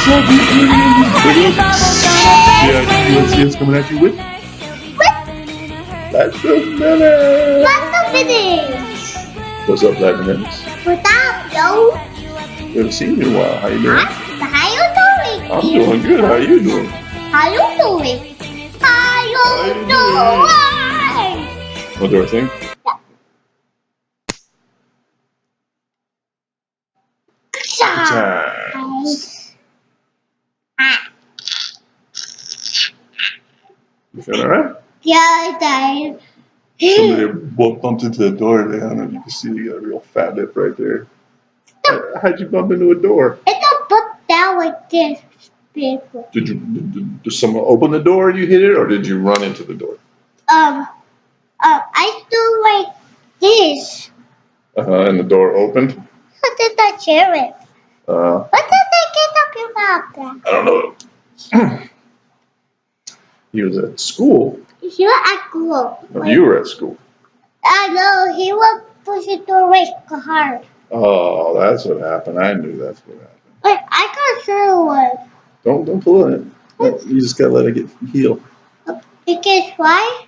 So look at yeah, you see us coming at you with Platinum Menace. Platinum Menace. What's up, Platinum Menace? What's up, yo? Haven't seen you in a while. How you doing? How you doing? I'm doing good. How you doing? How you doing? How you doing? What do I think? Good times. You feeling alright? Yeah, Dad. Somebody bumped into the door there. I don't know if you can see you got a real fat lip right there. How'd you bump into a door? It's a book down like this. People. Did someone open the door and you hit it, or did you run into the door? I do like this. And the door opened? What did I share it? What did I get up your mouth? I don't know. He was at school. You were at school. No, you were at school. I know, he was pushing the race hard. Oh, that's what happened. I knew that's what happened. Wait, I got sure one. Don't pull it. No, you just gotta let it heal. Because why?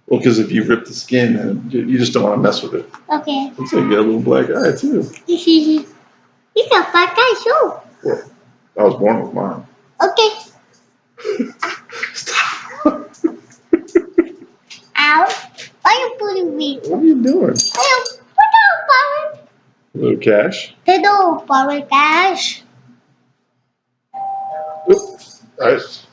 Well, because if you rip the skin, you just don't want to mess with it. Okay. Looks like you got a little black eye too. You got black eyes too. Well, I was born with mine. Okay. Stop. Ow. Why are you pulling me? What are you doing? Power. A little cash. Hello, power cash. Oops. Nice.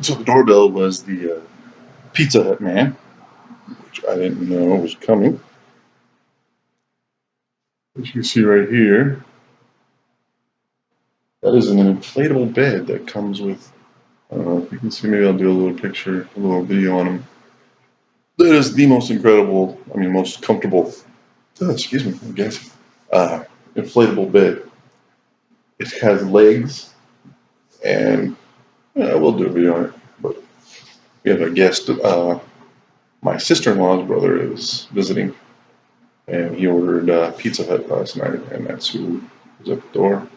So the doorbell was the Pizza Hut man, which I didn't know was coming. As you can see right here, that is an inflatable bed that comes with, I don't know if you can see, maybe I'll do a little picture, a little video on them. That is the most incredible, most comfortable, excuse me, I guess, inflatable bed. It has legs, and we'll do a video on it, but we have a guest, my sister-in-law's brother is visiting, and he ordered Pizza Hut last night, and that's who was at the door.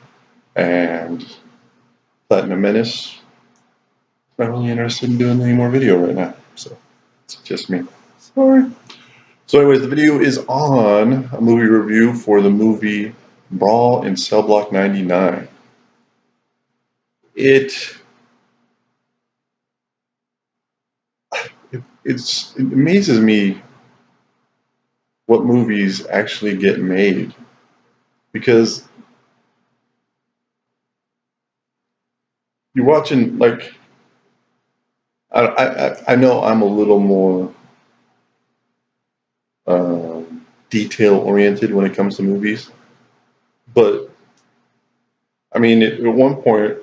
And Platinum Menace, not really interested in doing any more video right now, so it's just me. Sorry. So anyways, the video is on a movie review for the movie Brawl in Cell Block 99. It amazes me what movies actually get made, because you're watching, like, I know I'm a little more detail oriented when it comes to movies, but I mean, at one point,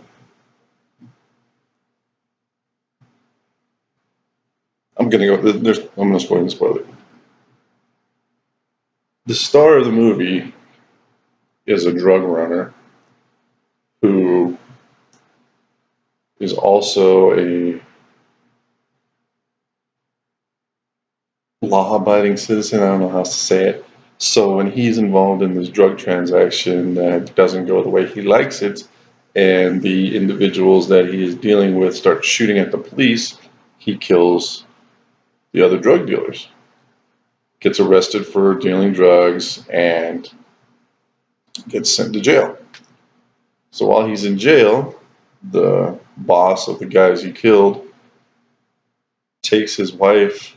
I'm gonna go ahead and spoil it. The star of the movie is a drug runner who is also a law-abiding citizen. I don't know how to say it. So when he's involved in this drug transaction that doesn't go the way he likes it, and the individuals that he is dealing with start shooting at the police, he kills the other drug dealers, gets arrested for dealing drugs, and gets sent to jail. So while he's in jail, the boss of the guys he killed takes his wife,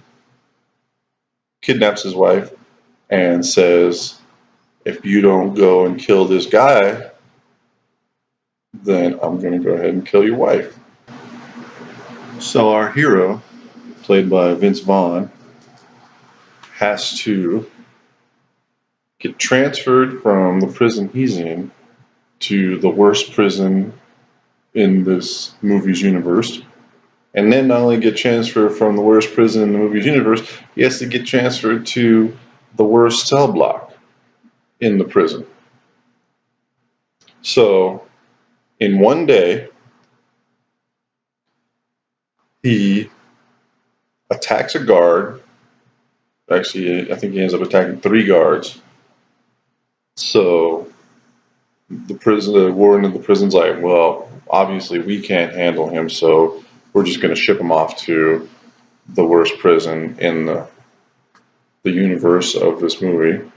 kidnaps his wife, and says, if you don't go and kill this guy, then I'm going to go ahead and kill your wife. So our hero, played by Vince Vaughn, has to get transferred from the prison he's in to the worst prison in this movie's universe. And then not only get transferred from the worst prison in the movie's universe, he has to get transferred to the worst cell block in the prison. So, in one day, he attacks a guard, Actually, I think he ends up attacking 3 guards. So the warden of the prison's like, well, obviously we can't handle him, so we're just going to ship him off to the worst prison in the universe of this movie.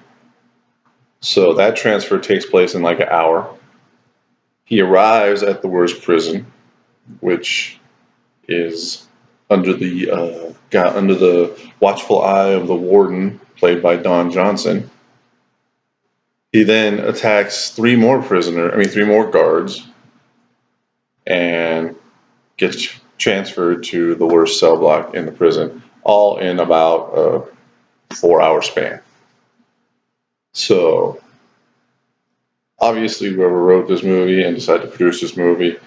So that transfer takes place in like an hour. He arrives at the worst prison, which is under the watchful eye of the warden, played by Don Johnson. He then attacks 3 more guards, and gets transferred to the worst cell block in the prison, all in about a 4-hour span. So obviously, whoever wrote this movie and decided to produce this movie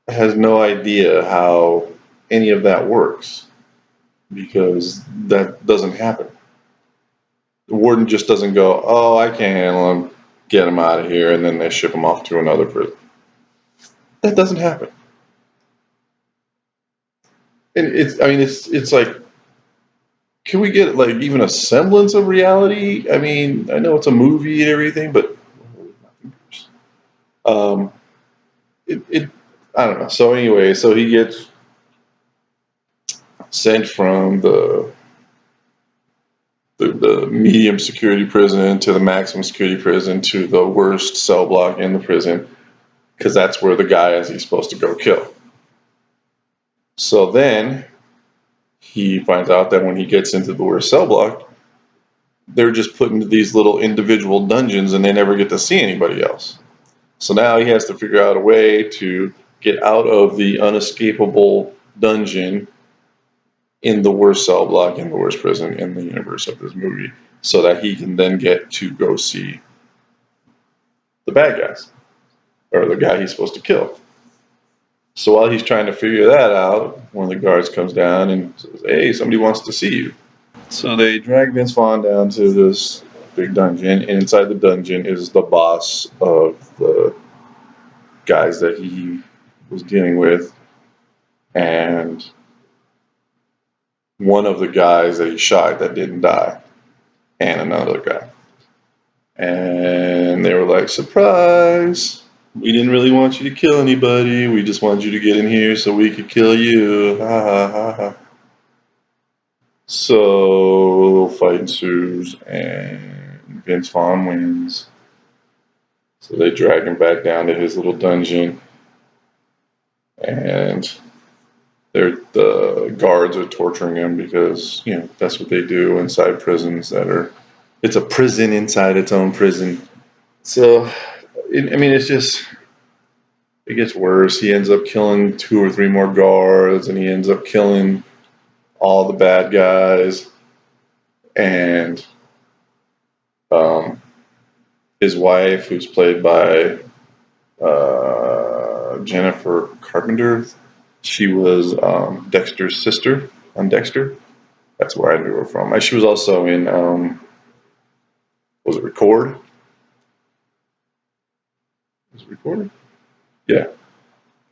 has no idea how any of that works, because that doesn't happen. The warden just doesn't go, oh, I can't handle him, get him out of here, and then they ship him off to another prison. That doesn't happen. And it's like, can we get like even a semblance of reality? I mean, I know it's a movie and everything, but um, it I don't know. So anyway, so he gets sent from the medium security prison to the maximum security prison to the worst cell block in the prison, because that's where the guy is he's supposed to go kill. So then he finds out that when he gets into the worst cell block, they're just put into these little individual dungeons and they never get to see anybody else. So now he has to figure out a way to get out of the unescapable dungeon in the worst cell block, in the worst prison in the universe of this movie, so that he can then get to go see the bad guys, or the guy he's supposed to kill. So while he's trying to figure that out, one of the guards comes down and says, hey, somebody wants to see you. So they drag Vince Vaughn down to this big dungeon, and inside the dungeon is the boss of the guys that he was dealing with, and one of the guys that he shot that didn't die, and another guy. And they were like, surprise! We didn't really want you to kill anybody. We just wanted you to get in here so we could kill you. Ha ha ha ha. So fight ensues, and Vince Vaughn wins. So they drag him back down to his little dungeon, and the guards are torturing him because that's what they do inside prisons it's a prison inside its own prison. So it's just, it gets worse. He ends up killing 2 or 3 more guards, and he ends up killing all the bad guys, and his wife, who's played by Jennifer Carpenter. She was Dexter's sister on Dexter. That's where I knew her from. She was also in, was it Record? Was it Record? Yeah.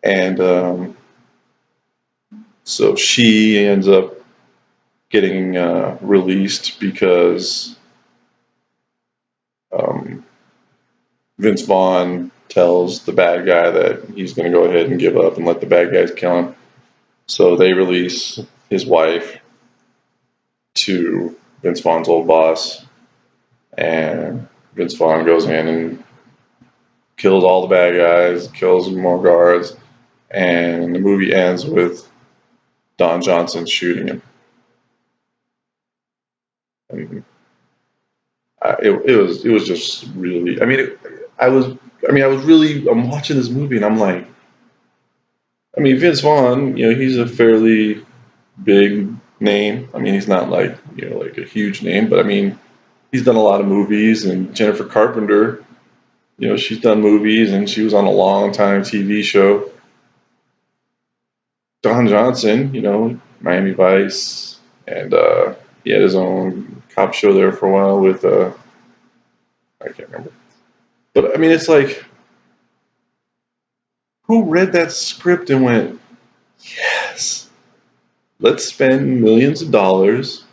And so she ends up getting released because Vince Vaughn tells the bad guy that he's going to go ahead and give up and let the bad guys kill him. So they release his wife to Vince Vaughn's old boss, and Vince Vaughn goes in and kills all the bad guys, kills more guards, and the movie ends with Don Johnson shooting him. And it was just really, I'm watching this movie and I'm like, Vince Vaughn, he's a fairly big name. He's not like a huge name, but he's done a lot of movies. And Jennifer Carpenter, she's done movies, and she was on a long time TV show. Don Johnson, Miami Vice, and he had his own cop show there for a while with I can't remember. But it's like, who read that script and went, yes, let's spend millions of dollars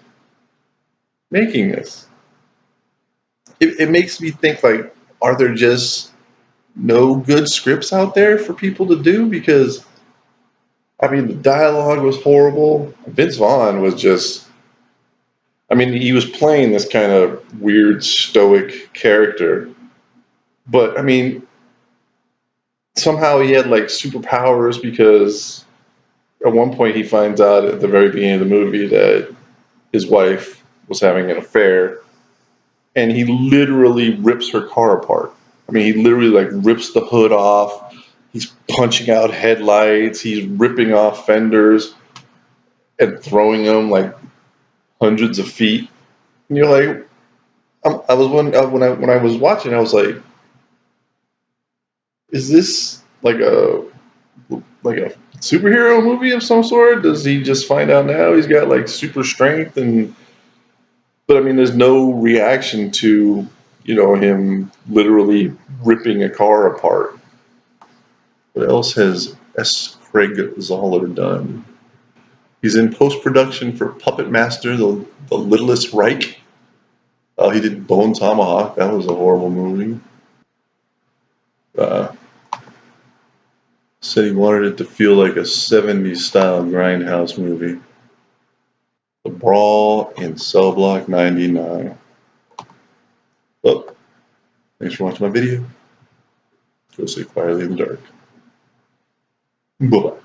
making this? It makes me think, like, are there just no good scripts out there for people to do? Because I mean, the dialogue was horrible. Vince Vaughn was just, I mean, he was playing this kind of weird stoic character, but I mean, somehow he had like superpowers because at one point he finds out at the very beginning of the movie that his wife was having an affair, and he literally rips her car apart. I mean, he literally like rips the hood off. He's punching out headlights. He's ripping off fenders and throwing them like hundreds of feet. And you're like, I was when I was watching, I was like, is this like a superhero movie of some sort? Does he just find out now he's got like super strength? And but I mean, there's no reaction to him literally ripping a car apart. What else has S. Craig Zoller done? He's in post production for Puppet Master, the Littlest Reich. He did Bone Tomahawk. That was a horrible movie. Uh, Said he wanted it to feel like a 70s style grindhouse movie. The Brawl in Cell Block 99. Well, thanks for watching my video. Go sleep quietly in the dark. Bye-bye.